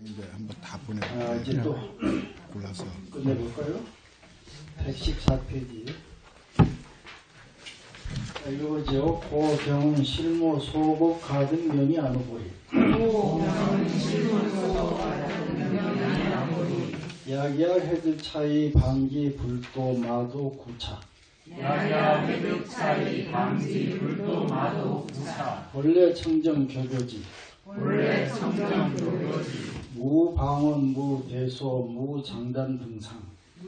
이제 한번 다 보내볼게요. 이제 또 골라서 끝내볼까요? 114페이지. 이거죠. 고경은 실무 소복 가득 명이 안 오보리. 야기야 해들 차이 방지 불도 마도 구차. 야야 해득 차이 방지 불도 마도 구차. 본래 청정 교교지. 본래 청정 교교지. 무방언 무대소 무장단 등상.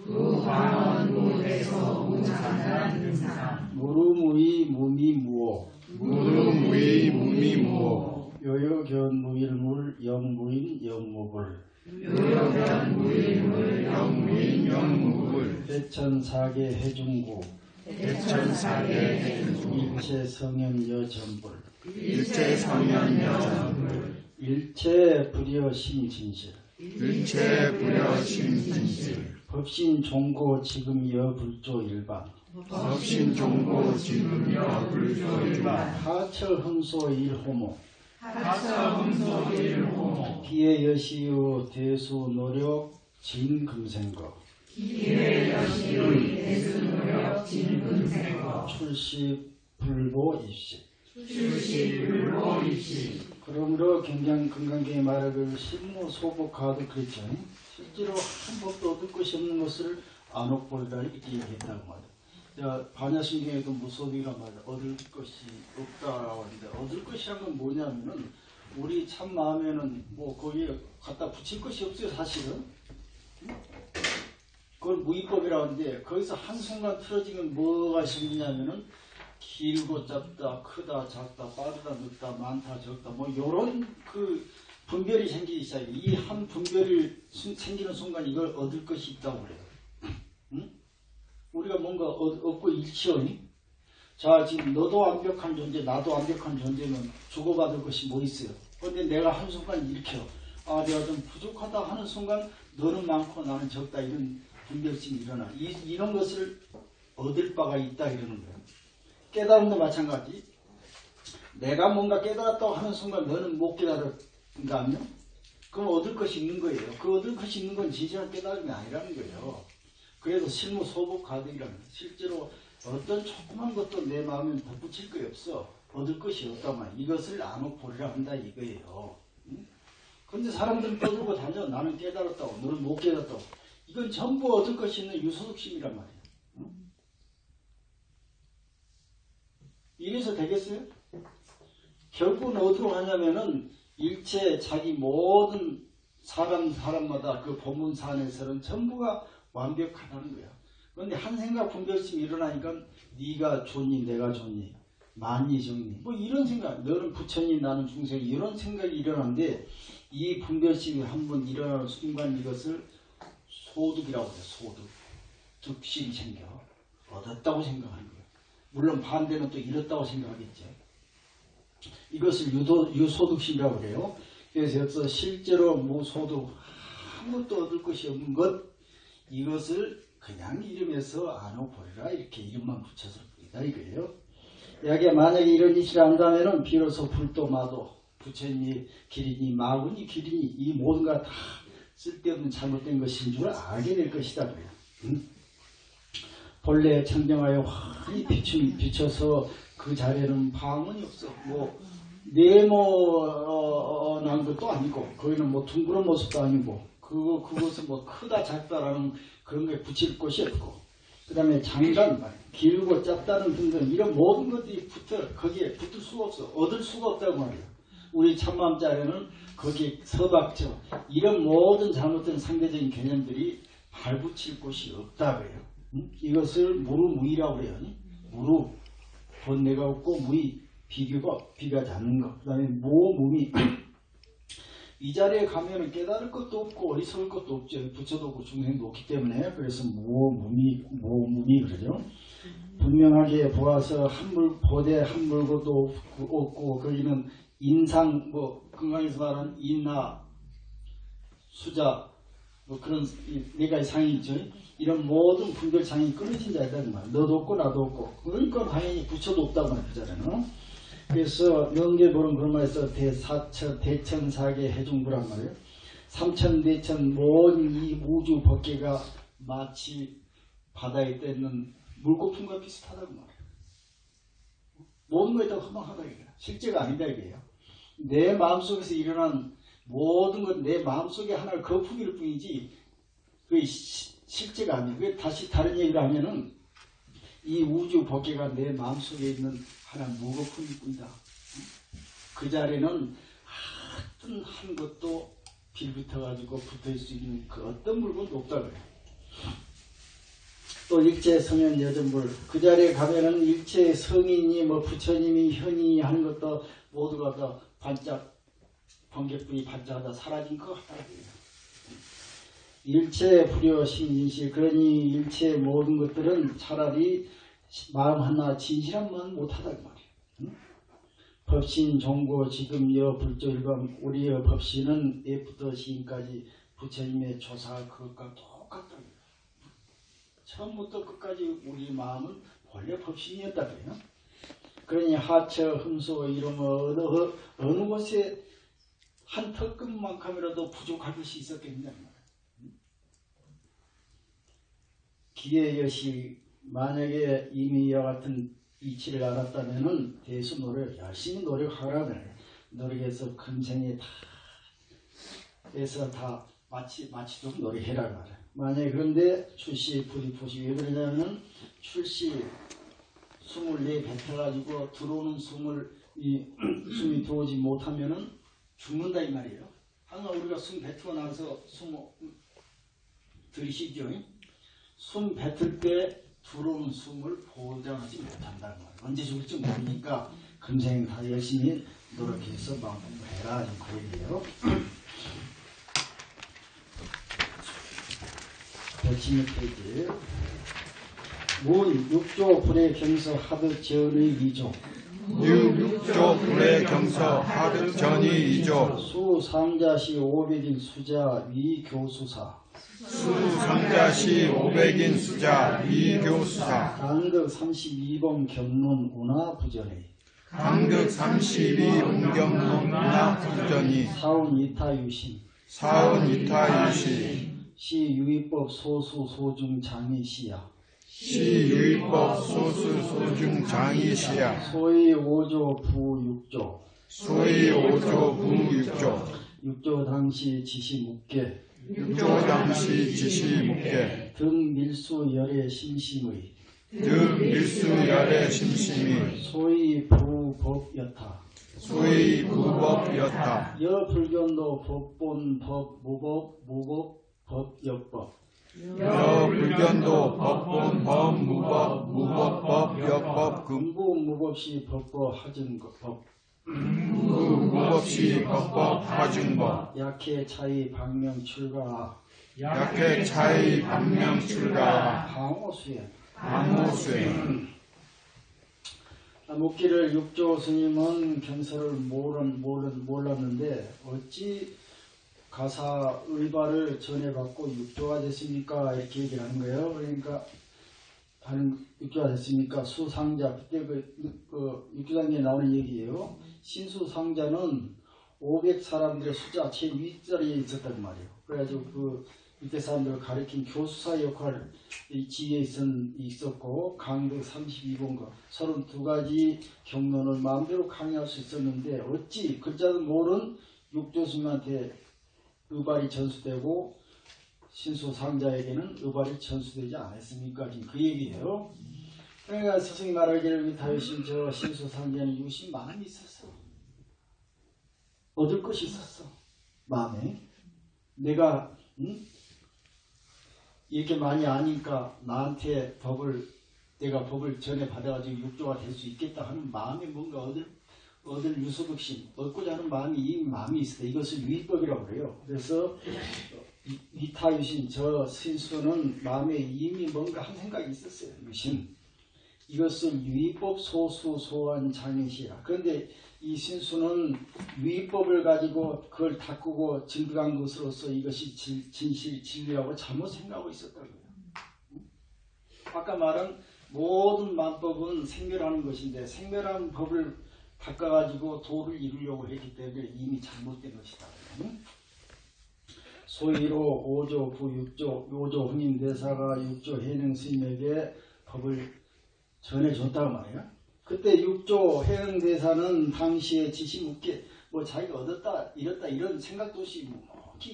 무방언 무대소 무장단 등상. 무루무이 무미무오. 무루무이 무미무오. 요요견 무일물 영무인 영무불. 요요견 무일물 영무인 영무불. 대천사계 해중구. 대천사계 해중구. 일체성현 여전불. 일체성현 여전불. 일체 불여 심진실. 일체 불여 심진실. 법신 종고 지금 여불조 일반. 법신 종고 지금여 불조 일반. 하처 흥소 일호모. 하처 흥소 일호모. 기회 여시유 대수 노력 진금생거. 기회 여시의 대수 노력 진금생거. 출시 불보 입시. 출시 불보 입시. 그러므로 건강경에 말하길 실무 소복 가도 그랬죠. 실제로 한 법도 얻을 것이 없는 것을 안옥보리라 이렇게 얘기했다고 말이야. 반야신경에도 무속이란 말이야. 얻을 것이 없다라고 하는데 얻을 것이란 건 뭐냐면은 우리 참 마음에는 뭐 거기에 갖다 붙일 것이 없어요 사실은. 그걸 무위법이라고 하는데 거기서 한순간 틀어지면 뭐가 생기냐면은 길고 짧다, 크다, 작다, 빠르다, 늦다, 많다, 적다, 뭐 요런 그 분별이 생기기 시작해요. 이 한 분별이 생기는 순간 이걸 얻을 것이 있다고 그래요. 응? 우리가 뭔가 얻고 잃지요. 자, 지금 너도 완벽한 존재, 나도 완벽한 존재면 주고받을 것이 뭐 있어요? 그런데 내가 한순간 일으켜. 아, 내가 좀 부족하다 하는 순간 너는 많고 나는 적다 이런 분별심이 일어나. 이런 것을 얻을 바가 있다 이러는 거예요. 깨달음도 마찬가지. 내가 뭔가 깨달았다고 하는 순간 너는 못 깨달았는가 하면 그럼 얻을 것이 있는 거예요. 그 얻을 것이 있는 건 진실한 깨달음이 아니라는 거예요. 그래서 실무 소복 가득이라는 거예요. 실제로 어떤 조그만 것도 내 마음에 덧붙일 거 없어. 얻을 것이 없다만 이것을 안옥보리라 한다 이거예요. 그런데 사람들은 떠들고 다녀. 나는 깨달았다고 너는 못 깨달았다고. 이건 전부 얻을 것이 있는 유소득심이란 말이에요. 이래서 되겠어요? 결국은 어디로 가냐면은 일체 자기 모든 사람마다 그 본문산에서는 전부가 완벽하다는 거야. 그런데 한 생각 분별심이 일어나니까 네가 좋니 내가 좋니 만이 정니 뭐 이런 생각 너는 부처니 나는 중생이 이런 생각이 일어나는데 이 분별심이 한번 일어나는 순간 이것을 소득이라고 해요. 소득. 득실이 생겨. 얻었다고 생각하는 거예요. 물론 반대는 또 잃었다고 생각하겠죠. 이것을 유소득심이라고 그래요. 그래서 여기서 실제로 무소득 아무것도 얻을 것이 없는 것 이것을 그냥 이름에서 안옥보리라 이렇게 이름만 붙여서 부르다 이거예요. 여기에 만약에 이런 짓을 한다면은 비로소 불도 마도 부처님이 기린이 마군이 기린이 이 모든 것 다 쓸데없는 잘못된 것인 줄 알게 될 것이다 그래요. 본래 청정하여 환히 비춰서 그 자리에는 방언이 없어. 뭐 네모난 것도 아니고 거기는 뭐 둥그런 모습도 아니고 그것은 뭐 크다 작다라는 그런 거에 붙일 곳이 없고 그 다음에 장단 길고 짧다는 등등 이런 모든 것들이 거기에 붙을 수가 없어. 얻을 수가 없다고 말이야. 우리 참마음자리는 거기에 서박죠. 이런 모든 잘못된 상대적인 개념들이 발붙일 곳이 없다 그래요. 이것을 무루무이라고 그래요. 무루 본내가 없고 무이 비교하지 않는 것. 그 다음에 무무미 이 자리에 가면은 깨달을 것도 없고 어리석을 것도 없죠. 부처도 없고 중생도 없기 때문에 그래서 무무미 그러죠. 분명하게 보아서 보대 한물고도 없고 거기는 인상 뭐 건강에서 말하는 인나 수자 뭐 그런 네 가지 상이 있죠. 이런 모든 분별상이 끊어진 자이라는 말. 너도 없고 나도 없고. 그러니까 당연히 부처도 없다고 말하잖아요. 그래서 명계보는 그런 말에서 대천사계 해중부란 말이에요. 삼천대천 먼 이 우주 법계가 마치 바다에 떠있는 물거품과 비슷하다고 말해요. 모든 것이 다 허망하다 이거야. 실제가 아니다 이거예요. 내 마음속에서 일어난 모든 건 내 마음속에 하나의 거품일 뿐이지 그게 실제가 아니에요. 그게 다시 다른 얘기를 하면은 이 우주 법계가 내 마음속에 있는 하나의 무거품일 뿐이다. 그 자리에는 어떤 한 것도 빌붙어가지고 붙어있을 수 있는 그 어떤 물건도 없다 그래요. 또 일체 성현 여전불 그 자리에 가면은 일체 성인이 뭐 부처님이 현이 하는 것도 모두가 다 반짝 번개불이 반짝하다 사라진 것 같다 그래요. 일체 불여 신진실 그러니 일체 모든 것들은 차라리 마음 하나 진실한만 못하다 그 말이에요. 응? 법신 종고 지금 여 불조일감 우리의 법신은 예부터 시인까지 부처님의 조사 그것과 똑같다. 처음부터 끝까지 우리 마음은 원래 법신이었다 그래요. 그러니 하처 흠소 이런 어느 곳에 한 턱급만큼이라도 부족할 것이 있었겠냐. 기회여시 만약에 이미 이와 같은 이치를 알았다면은 대수 노력 열심히 노력하라면 노력해서 금생에 다 해서 다 마치도록 노력해라 말이야. 만약에 그런데 출시 부리포시 왜 그러냐면 출시 숨을 내뱉어가지고 들어오는 숨이 들어오지 못하면은 죽는다 이 말이에요. 항상 우리가 숨 뱉고 나서 숨 들이쉬죠. 숨 뱉을 때 들어오는 숨을 보장하지 못한다는 거예요. 언제 죽을지 모르니까 금생 다 열심히 노력해서 마음 공부해라 좀 그 얘기예요. 116페이지 문 6조 불의 경서 하듯 전의 2조 6조 불의 경서 하듯 전이 2조 수상자시 500인 수자 위교수사 수상자시 500인 수자 위교수사 강득 32범 경론 운하 부전의 강득 32 운경론 운하 부전이 사운 이타유신 사원 이타유시 시유의법 소수 소중 장의시야 시유의법 소수 소중 장의시야 소위 5조 부 6조 소위 5조 부 6조 6조 당시 지시 묵계 6조 당시 지시 묵계 등 밀수 열의 심심의 등 밀수열의 심심이 소위 부법 여타 소위 부법 여타 여 불견도 법본 법 무법 무법 법 역법 여 불견도 법본 법 무법 무법법 역법 금부 무법시 법법 하증법 무법시 법법 하증법 약해 차이 방명 출가 약해 차이 반명 출가 방호수행 방호수행 묵기를 육조 스님은 경서를 몰랐는데 어찌 가사 의발을 전해받고 육조가 됐습니까? 이렇게 얘기를 하는 거예요. 그러니까 육조가 됐습니까? 수상자 그때 그 육조장에 나오는 얘기예요. 신수상자는 500사람들의 수자 제일 윗자리에 있었단 말이에요. 그래가지고 그 이때 사람들을 가리킨 교수사 역할 이 지위에 있었고 강득 32번과 32가지 경론을 마음대로 강의할 수 있었는데 어찌 글자도 모른 육조스님한테 의발이 전수되고 신수상자에게는 의발이 전수되지 않았습니까? 지금 그 얘기예요. 그러니까 스승이 말하기를 다윗신 저 신수상자는 유심 마음이 있었어. 얻을 것이 있었어. 마음에. 내가 이렇게 많이 아니까 나한테 내가 법을 전해 받아가지고 육조가 될 수 있겠다 하는 마음에 뭔가 얻을 유소득심, 얻고자 하는 마음이 이미 마음이 있어. 이것을 유의법이라고 그래요. 그래서 이타유신 저 신수는 마음에 이미 뭔가 한 생각이 있었어요. 유신. 이것을 유의법 소수 소한 장애시야. 그런데 이 신수는 유의법을 가지고 그걸 닦고 증득한 것으로서 이것이 진실 진리라고 잘못 생각하고 있었다고요. 아까 말한 모든 만법은 생멸하는 것인데 생멸한 법을 닦아가지고 도를 이루려고 했기 때문에 이미 잘못된 것이다. 소위로 5조 부 6조 5조 흥임 대사가 6조 해능 스님에게 법을 전해줬다고 말이야. 그때 6조 해능 대사는 당시에 지시 묻게 뭐 자기가 얻었다 잃었다 이런 생각도 없이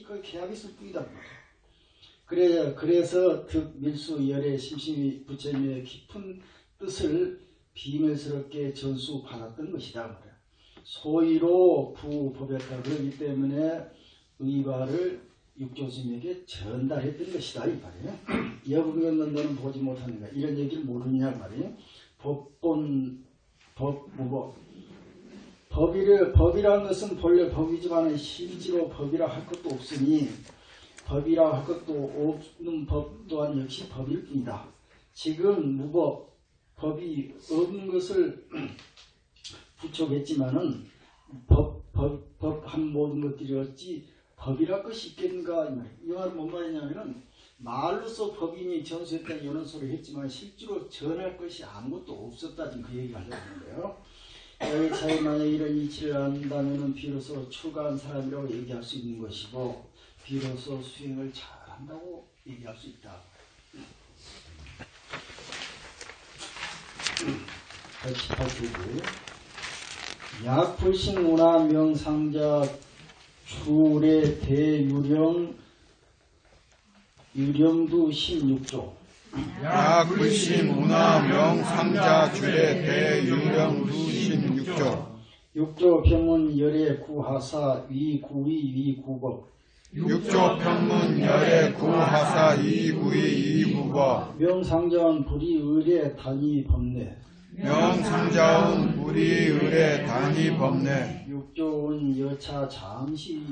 그 계약했을 뿐이다 말이야. 그래서 득 밀수 열의 심심이 부처님의 깊은 뜻을 비밀스럽게 전수받았던 것이다 말이야. 소위로 부법했다. 그렇기 때문에 의발을 육조스님에게 전달했던 것이다 이 말이에요. 여분견은 너는 보지 못하는가 이런 얘기를 모르냐 말이에요. 법본 법무법 법이라는 것은 본래 법이지만 실제로 법이라 할 것도 없으니 법이라 할 것도 없는 법 또한 역시 법일 뿐이다. 지금 무법 법이 없는 것을 부촉했지만은 법 한 모든 것들이 어찌 법이랄 것이 있겠는가 이 말은 뭔 말이냐면은 말로서 법인이 전수했다는 이런 소리를 했지만 실제로 전할 것이 아무것도 없었다는 그 얘기를 하려고 하는 거예요. 여기 차에 만약 이런 이치를 안다면은 비로소 출가한 사람이라고 얘기할 수 있는 것이고 비로소 수행을 잘한다고 얘기할 수 있다. 다시 18페이지. 약불신 문화 명상자 출의 유령두 16조. 약불신 문화 명상자 줄의 대유령두 16조. 6조 평문 열의 구하사 위구위 위구법. 6조 평문 열의 구하사 이구이 이구법. 명상자원 불의의례 단위 법례. 명상자운 불의의례 단위 법례. 6조은 여차 잠시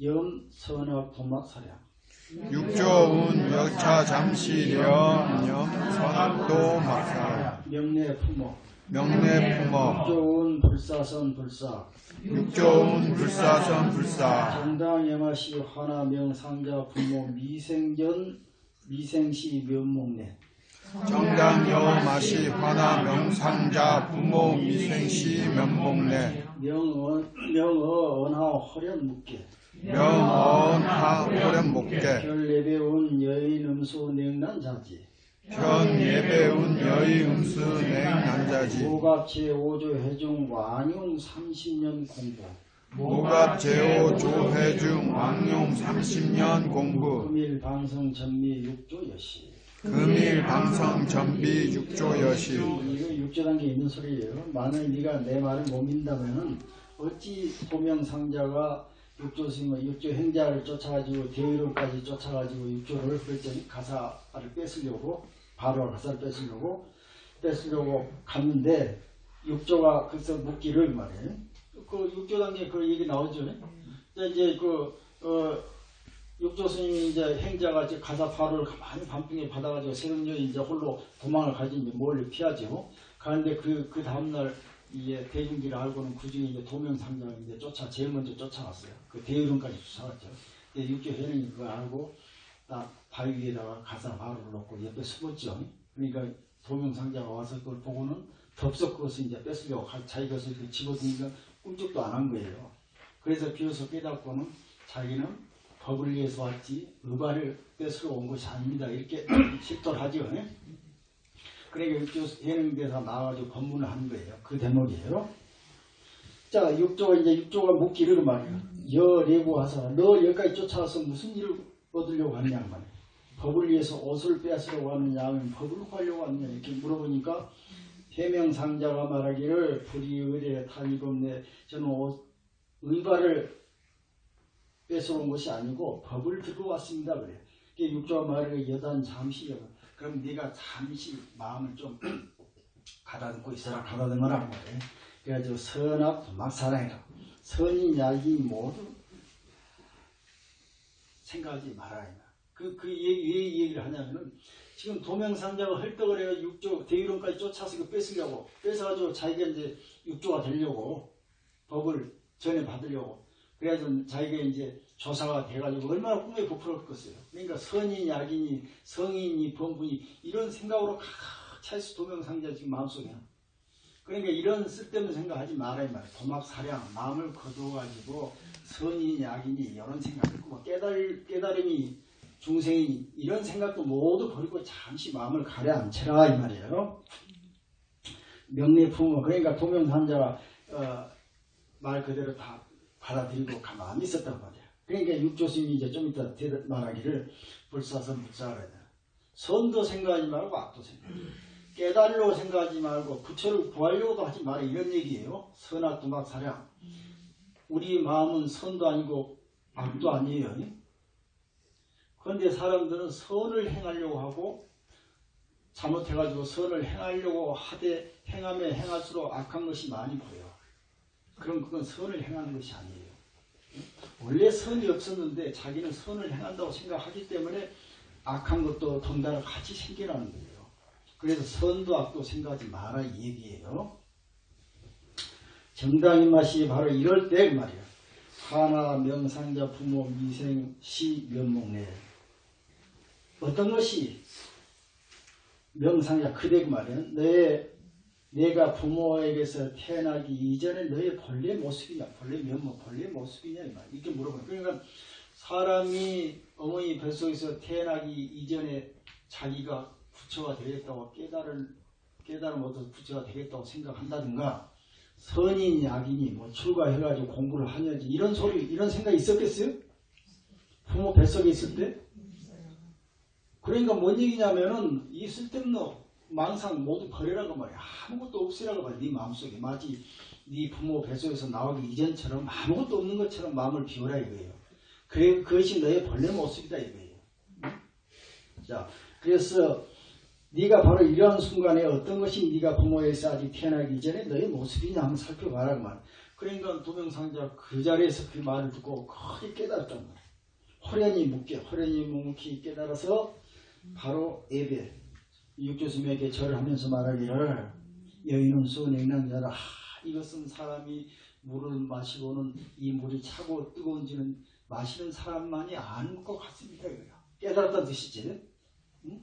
염 선악 도막사량. 6조운 여차 잠시 염 선악도 막사. 명례 품어. 명례 품어. 6조은 불사선 불사. 6조운 불사선 불사. 정당 영하시 화나 명상자 부모 미생시 면목례. 정당 여마시 화나 명상자 부모 미생시 면목례. 명어 언하 허련 묵계. 명언하 호련목계. 별예배운 여인 음수 냉난자지. 현 예배운 여의 음수 냉난자지. 모갑 제5조 해중 왕용 30년 공부. 모갑 제오 조회중 왕용 30년 공부. 금일 방성 전미 6조 여시. 금일 방성 전비 6조 여시. 이거 6조 단계에 있는 소리예요. 만약 네가 내 말을 못 믿는다면은 어찌 도명상자가 6조 스님을 6조 행자를 쫓아가지고 대의론까지 쫓아가지고 6조를 그랬더니 가사를 뺏으려고 바로 가사를 뺏으려고 갔는데 6조가 그래서 묻기를 말이에요. 그 6조 단계 그 얘기 나오죠. 이제 6조 스님이 이제 행자가 이제 가사 바로를 가만히 밤중에 받아가지고 새벽녘에 이제 홀로 도망을 가지 이제 멀리 피하죠. 가는데 그 다음날 이게 대중들이 알고는 그 중에 이제 도명상장을 이제 제일 먼저 쫓아갔어요. 그 대의론까지 쫓아갔죠. 6조 회원이 그걸 알고 딱 바위 위에다가 가사 바로를 놓고 옆에 숨었죠. 그러니까 도명상자가 와서 그걸 보고는 덥석 그것을 이제 뺏으려고 자기 것을 집어드니까 꿈쩍도 안 한 거예요. 그래서 비로소 깨닫고는 자기는 법을 위해서 왔지 의발을 뺏으러 온 것이 아닙니다. 이렇게 실토를 하죠. 그러니까 6조 해능대사 나와가지고 법문을 하는 거예요. 그 대목이에요. 자, 6조가 묻기를 말이야. 여례구하사 너 여기까지 쫓아와서 무슨 일을 얻으려고 하느냐 말이야. 법을 위해서 옷을 뺏으려고 하느냐 하면 법을 구하려고 하느냐 이렇게 물어보니까 해명상자가 말하기를 불의의례 탄의법례 저는 의발을 뺏어온 것이 아니고 법을 들고 왔습니다. 그래. 6조가 말하기를 여단 잠시 그럼 네가 잠시 마음을 좀 가다듬고 있어라. 가다듬어라 말이야. 그래가지고 선악 도막사랑이라. 선인 약인 모두 생각하지 말아야 한다. 왜 이 얘기를 하냐면은 지금 도명상자가 헐떡을 해서 6조 대의론까지 쫓아서 이거 뺏어가지고 자기가 이제 6조가 되려고 법을 전해받으려고 그래가지고 자기가 이제 조사가 돼가지고 얼마나 꿈에 부풀었겠어요. 그러니까 선인이 악인이 성인이 범분이 이런 생각으로 가득 차있어 도명상자 지금 마음속에. 그러니까 이런 쓸데없는 생각하지 마라 이 말이야. 도막사량 마음을 거두어가지고 선이니 악이니 이런 생각 있고 뭐 깨달음이 중생이 이런 생각도 모두 버리고 잠시 마음을 가라앉혀라 이 말이에요. 명리품어 그러니까 도명산자가 말 그대로 다 받아들이고 가만히 있었단 말이야. 그러니까 육조스님이 이제 좀 이따 말하기를 불사선 묻자라. 선도 생각하지 말고 악도 생각하지 말고 깨달으려고 생각하지 말고 부처를 구하려고도 하지 마라 이런 얘기예요. 선악 도막 사량. 우리 마음은 선도 아니고 악도 아니에요. 그런데 사람들은 선을 행하려고 하고 잘못해가지고 선을 행하려고 하되 행하면 행할수록 악한 것이 많이 보여. 그럼 그건 선을 행하는 것이 아니에요. 원래 선이 없었는데 자기는 선을 행한다고 생각하기 때문에 악한 것도 덩달아 같이 생겨나는 거예요. 그래서 선도 악도 생각하지 마라 이 얘기예요. 정당인 맛이 바로 이럴 때 말이야. 하나 명상자 부모 미생 시 면목내 어떤 것이 명상자 그대 그 말이야. 내가 부모에게서 태어나기 이전에 너의 본래 모습이냐 본래 면목 본래 모습이냐 이 말 이렇게 물어봐요. 그러니까 사람이 어머니 뱃속에서 태어나기 이전에 자기가 부처가 되겠다고 깨달음 얻어서 부처가 되겠다고 생각한다든가 선이니 악이니 뭐 출가해가지고 공부를 하냐지 이런 생각이 있었겠어요? 부모 뱃속에 있을 때? 그러니까 뭔 얘기냐면은 이 쓸데없는 망상 모두 버리라고 말이야. 아무것도 없으라고 말이야. 네 마음속에 마치 네 부모 뱃속에서 나오기 이전처럼 아무것도 없는 것처럼 마음을 비우라 이거예요. 그래 그것이 너의 본래 모습이다 이거예요. 자, 그래서 네가 바로 이러한 순간에 어떤 것이 네가 부모에서 아직 태어나기 이전에 너의 모습이냐 한번 살펴봐라고 말이야. 그러니까 도명상자 그 자리에서 그 말을 듣고 크게 깨달았단 말이야. 호련히 묵묵히 깨달아서 바로 예배 육조스님에게 절을 하면서 말하기를 여인은 수냉량자라 이것은 사람이 물을 마시고는 이 물이 차고 뜨거운지는 마시는 사람만이 아는 것 같습니다. 깨달았다는 뜻이지. 응?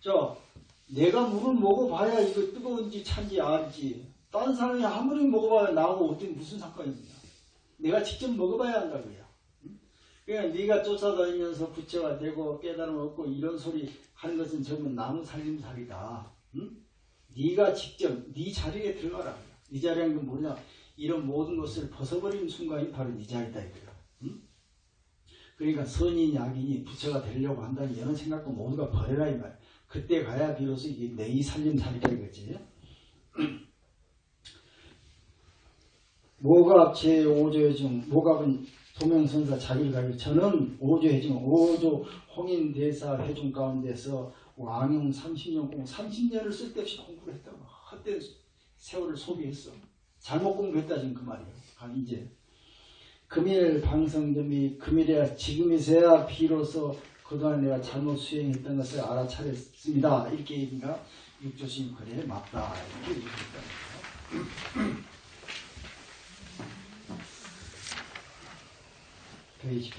자, 내가 물을 먹어봐야 이거 뜨거운지 찬지 알지. 다른 사람이 아무리 먹어봐야 나하고 어떻게 무슨 상관이 있냐. 내가 직접 먹어봐야 한다고요. 그러니까 네가 쫓아다니면서 부처가 되고 깨달음 얻고 이런 소리 하는 것은 전부 나무 살림살이다. 응? 네가 직접 네 자리에 들어가라. 네 자리라는 건 뭐냐. 이런 모든 것을 벗어버리는 순간이 바로 네 자리다 이거야. 응? 그러니까 선이니 악이니 부처가 되려고 한다는 이런 생각도 모두가 버려라 이 말. 그때 가야 비로소 이게 내 살림살이다 이거지. 모갑 제5조의 중 모갑은 도명선사 자기를 가지고 저는 5조의 중 5조 홍인대사 회중 가운데서 왕용 30년 공부 30년을 쓸데없이 공부를 했다고. 헛된 세월을 소비했어. 잘못 공부했다 지금 그 말이에요. 이제 금일 방성점이 금일이야 지금이서야 비로소 그동안 내가 잘못 수행했던 것을 알아차렸습니다. 이렇게 얘기가 육조심 거래에 맞다. 이렇게 얘기했다. 페이지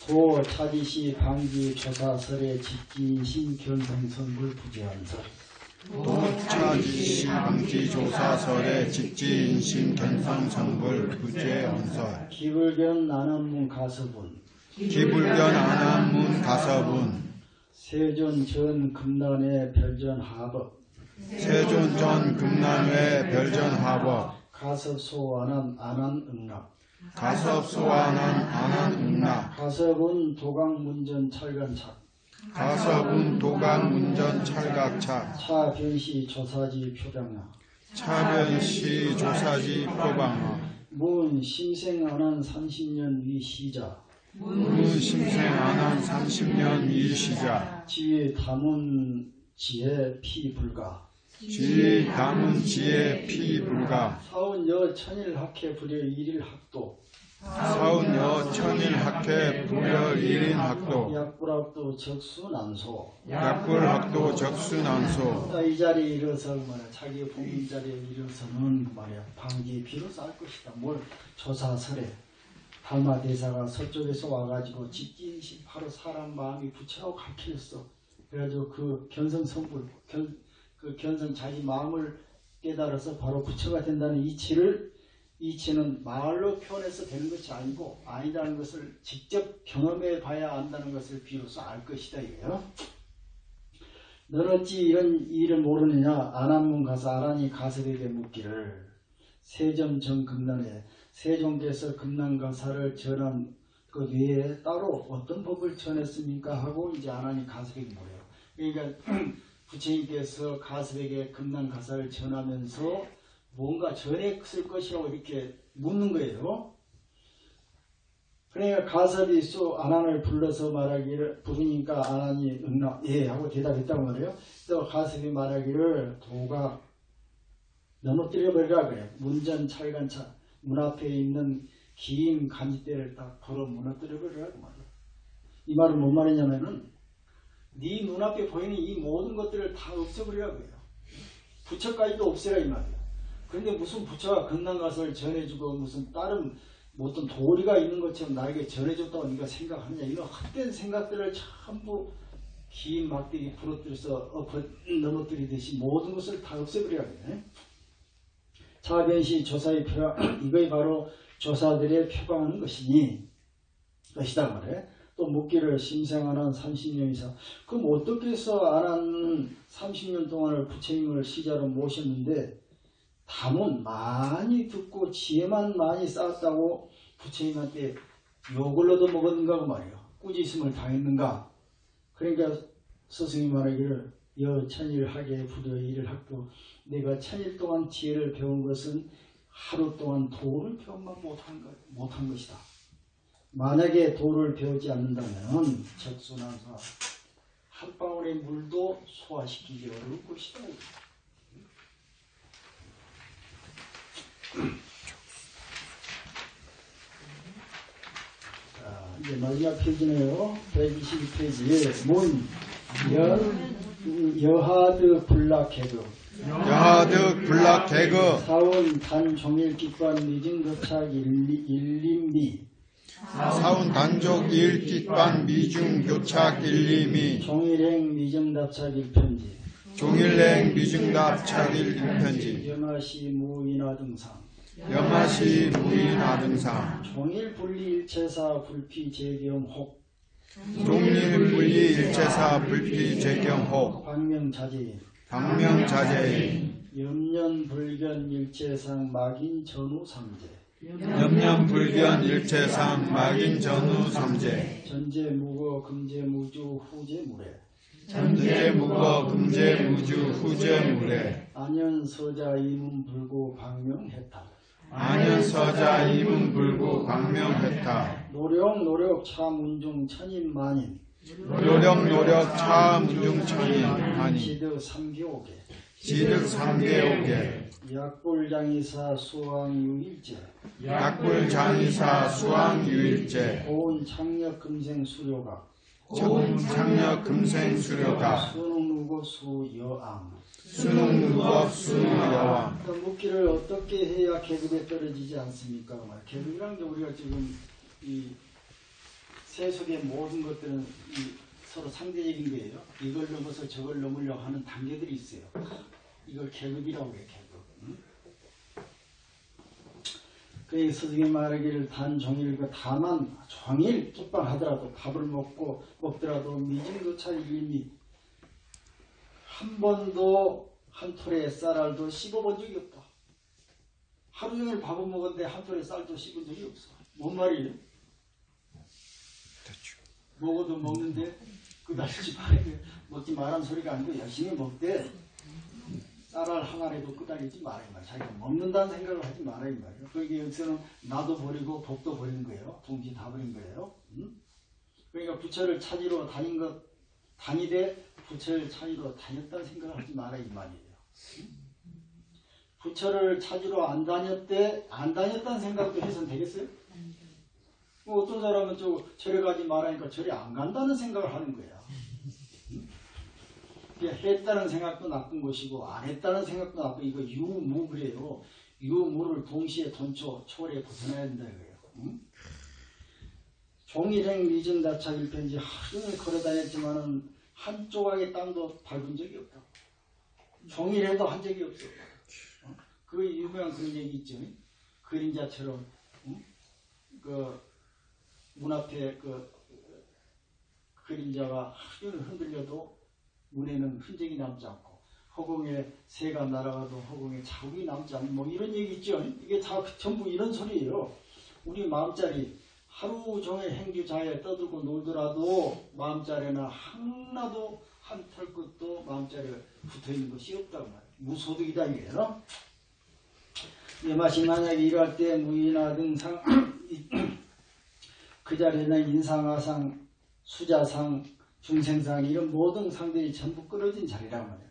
도 차지시 방기 조사설의 직진신 견성선물 부재한설 도차지시 방지조사설의 직지인심 견성성불 부재언설 기불견 안암문 가서분 기불견 안암문 가서분 세존 전 금난의 별전 하법 세존 전 금난회 별전 하법 가섭소 안한 응납 가섭소안한 안한응납 가섭은 도강문전 철간착 가섭은 도강문전 찰각착 차변시 조사지 표병야 차변시 조사지 표방어 문 심생안한 30년 위 시자 문 심생안한 30년 이시자 지혜 담은 지혜 피불가 지 담은 지혜 피불가 사운여 천일학회 불여 일일학도 사운여 천일학회 불여 일인학도 약불학도 적수난소 약불학도 적수난소 이 자리에 일어서 말이야 자기 본인 자리에 일어서는 말이야 방기 비로소 알 것이다. 뭘 조사설에 달마대사가 서쪽에서 와가지고 직진신 바로 사람 마음이 부처라고 가르쳤어. 그래가지고 그 견성성불 그 견성 자기 마음을 깨달아서 바로 부처가 된다는 이치는 말로 표현해서 되는 것이 아니다는 것을 직접 경험해 봐야 안다는 것을 비로소 알 것이다 이거예요. 너는 어찌 이런 일을 모르느냐. 안암문 가서 아란이 가설에게 묻기를 세점정 금난에 세종께서 금난가사를 전한 그 외에 따로 어떤 법을 전했습니까? 하고 이제 아란이 가설에게 물어요. 그러니까 부처님께서 가설에게 금난가사를 전하면서 뭔가 전했을 것이라고 이렇게 묻는 거예요. 그러니까 가설이 아난을 불러서 부르니까 아난이 응나 예 하고 대답했다고 말해요. 또 가설이 말하기를 도가 넘어뜨려버리라 그래. 문전 찰간차 문 앞에 있는 긴 간지대를 딱 걸어 무너뜨려버리라고 말이야. 이 말은 뭔 말이냐면은 네 눈앞에 보이는 이 모든 것들을 다 없애버리라고 해요. 부처까지도 없애라 이 말이야. 그런데 무슨 부처가 금난가설을 전해주고 무슨 다른 어떤 도리가 있는 것처럼 나에게 전해줬다고 네가 생각하느냐. 이런 헛된 생각들을 전부 긴 막대기 부러뜨려서 넘어뜨리듯이 모든 것을 다 없애버려야 돼. 자변시 조사의 표가 이거이 바로 조사들의 표방하는 것이다 말해. 또 묻기를 심생하는 30년 이상. 그럼 어떻게 해서 안한 30년 동안을 부처님을 시자로 모셨는데 담은 많이 듣고 지혜만 많이 쌓았다고 부처님한테 욕을 얻어먹었는가 그 말이에요. 꾸짖음을 당했는가. 그러니까 스승이 말하기를 천일하게 불여 일을 학도 내가 천일 동안 지혜를 배운 것은 하루 동안 도를 배움만 못한 것이다. 만약에 도를 배우지 않는다면 적순한사 한 방울의 물도 소화시키기 어려울 것이다. 자, 이제 마지막 페이지네요. 122페이지에 여하드 불락개그 여하드 불락개그 사원 단종일 기관 미증도착 일림비 사운 단족 일기관 미중 교착 일림이 종일행 미증답착 일편지 종일행 미증답착 일편지 염하시 무인화 등상 염하시 무인화 등상 종일 분리 일체사 불피 재경혹 종일 분리 일체사 불피 재경혹 광명자재 방명자재인 염년 불견 일체상 막인 전후 삼재 염염불견 일체상 막인 전후 삼재 전제 무거 금제 무주 후제 무례 전제 무거 금제 무주 후제 무례 안연서자 이문불고 광명해탈 안연서자 이문불구 광명회타 노력 차문중 천인만인 노력 차문중천인 아니 지득 삼교계 지득 삼계오계 약불장이사 수왕유일제 약불장이사 수왕유일제 고운 창력 금생 수료가 고운 창력 금생 수료가 수능무고 수여암 수능무거 수여왕 묻기를 어떻게 해야 계급에 떨어지지 않습니까? 계급이라는 게 우리가 지금 이 세속의 모든 것들은 서로 상대적인 거예요. 이걸 넘어서 저걸 넘으려고 하는 단계들이 있어요. 이걸 계급이라고 해요. 계급. 그래서 스승이 말하기를 단 종일 다만 종일 끼빵하더라도 밥을 먹더라도 미증도찰 일미 한 번도 한 톨의 쌀알도 씹어본 적이 없다. 하루 종일 밥을 먹었는데 한 톨의 쌀도 씹은 적이 없어. 뭔 말이에요? 먹어도 먹는데 먹지 말란 소리가 아니고 열심히 먹되 쌀알 항아리도 끄달리지 말아야 말이야. 자기가 먹는다는 생각을 하지 말아야 말이야. 그러니까 여기서는 나도 버리고 법도 버린 거예요. 동시에 다 버린 거예요. 그러니까 부처를 찾으러 다니되 부처를 찾으러 다녔다는 생각을 하지 말아야 이 말이에요. 부처를 찾으러 안 다녔다는 생각도 해서는 되겠어요? 어떤 사람은 절에 가지 말라니까 절에 안 간다는 생각을 하는 거야. 했다는 생각도 나쁜 것이고 안 했다는 생각도 나쁜 이거 유무 그래요. 유무를 동시에 초월에 벗어나야 된다 이거예요. 종일행 미증답착 일편지 하루 종일 걸어다녔지만은 한 조각의 땅도 밟은 적이 없다고. 종일해도 한 적이 없어. 그 유명한 그런 얘기 있죠. 그림자처럼 그 문 앞에 그 그림자가 하루 흔들려도 문에는 흔적이 남지 않고 허공에 새가 날아가도 허공에 자국이 남지 않는 뭐 이런 얘기 있죠. 이게 다 전부 이런 소리예요. 우리 마음자리 하루 종일 행주자에 떠들고 놀더라도 마음자리나 하나도 한 털끝도 마음자리에 붙어있는 것이 없다고 말이에요. 무소득이다 이게요. 이 맛이 만약에 일할 때 무이나 등상 그 자리에는 인상아상, 수자상, 중생상 이런 모든 상들이 전부 끊어진 자리란 말이에요.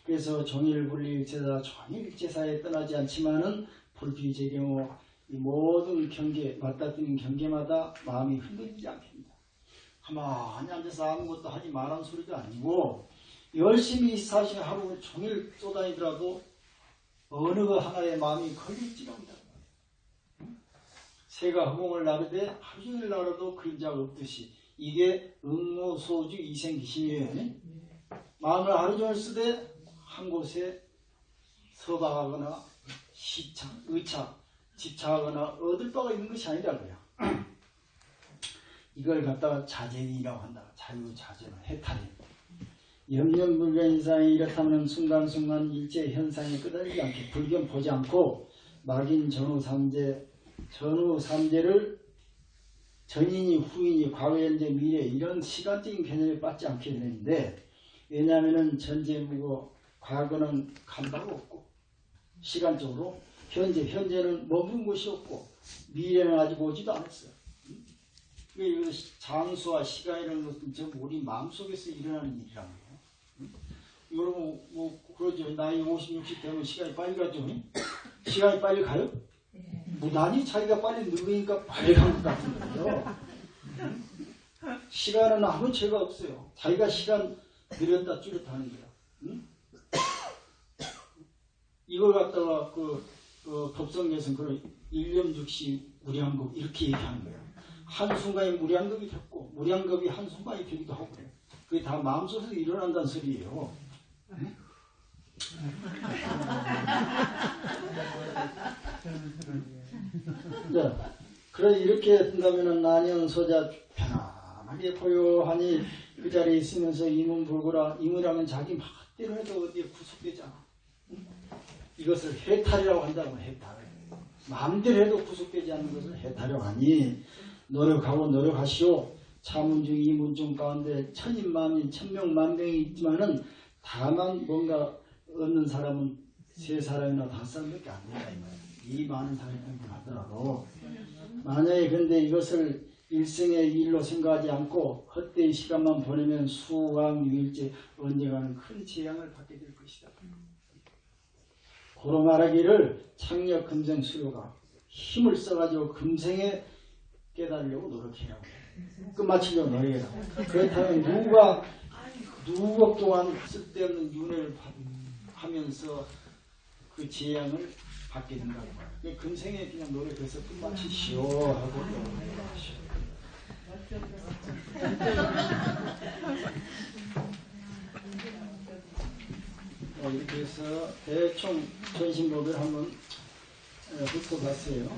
그래서 종일불리일체사 종일제사에 떠나지 않지만은 불비재경호 이 모든 경계 맞닥뜨리는 경계마다 마음이 흔들리지 않습니다. 가만히 앉아서 아무것도 하지 말라는 소리도 아니고 열심히 24시간 하루 종일 쏘다니더라도 어느 하나의 마음이 걸릴지가 없다. 새가 허공을 나르되 하루 종일 나르도 그림자가 없듯이 이게 응모소주 이생기심이에요. 마음을 하루 종일 쓰되 한 곳에 서박하거나 집착하거나 얻을 바가 있는 것이 아니라고요. 이걸 갖다가 자쟁이라고 한다. 자유자재는 해탈이. 염려불변이상이 이렇다면 순간순간 일체 현상이 끄달리지 않게 불변 보지 않고 막인 전후 삼재를 전인이 후인이 과거 현재 미래 이런 시간적인 개념에 빠지 않게 되는데 왜냐하면 전제무고 과거는 간 바가 없고 시간적으로 현재는 머무른 곳이 없고 미래는 아직 오지도 않았어요. 그러니까 장수와 시간이라는 것은 전부 우리 마음속에서 일어나는 일이란 거예요. 여러분 뭐 그러죠. 나이 50, 60 되면 시간이 빨리 가죠. 시간이 빨리 가요? 무단히 자기가 빨리 늙으니까 빨리 간 것 같은 거예요. 시간은 아무 죄가 없어요. 자기가 시간 늘렸다 줄였다 하는 거야. 이걸 갖다가 법성에서는 그런 일념즉시 무량겁 이렇게 얘기하는 거예요. 한순간에 무량겁이 됐고 무량겁이 한순간에 되기도 하고 그래요. 그게 다 마음속에서 일어난다는 소리예요. 자, 그래 이렇게 된다면은 난연소자 편안하게 고요하니 그 자리에 있으면서 이문불구라 이문이라면 자기 마음대로 해도 어디에 구속되지 않아. 이것을 해탈이라고 한다면 해탈. 마음대로 해도 구속되지 않는 것을 해탈이라고 하니 노력하시오. 차문중 이문중 가운데 천인만민 천명만명이 있지만은 다만 뭔가 얻는 사람은 3사람이나 5사람밖에 안 된다 이 말이에요. 이 많은 사람이 공부하더라도 만약에 근데 이것을 일생의 일로 생각하지 않고 헛되이 시간만 보내면 수왕유일째 언젠가는 큰 재앙을 받게 될 것이다. 고로 말하기를 창력 금생 수요가 힘을 써가지고 금생에 깨달으려고 노력해라고 끝마치려고 노력해라. 그렇다면 누가 동안 쓸데없는 윤회를 하면서 그 재앙을 받게 된다고 말이에요. 금생에 그냥 노력해서 끝마치시오 하고 노력하시오. 이렇게 해서 대충 전신법을 한번 훑어봤어요.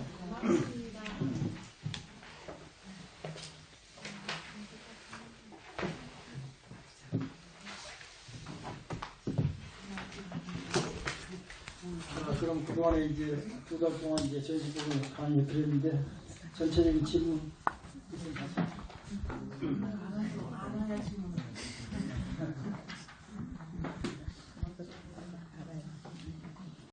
그럼 그동안에 이제 2달 동안 이제 전신법을 강의해 드렸는데 전체적인 질문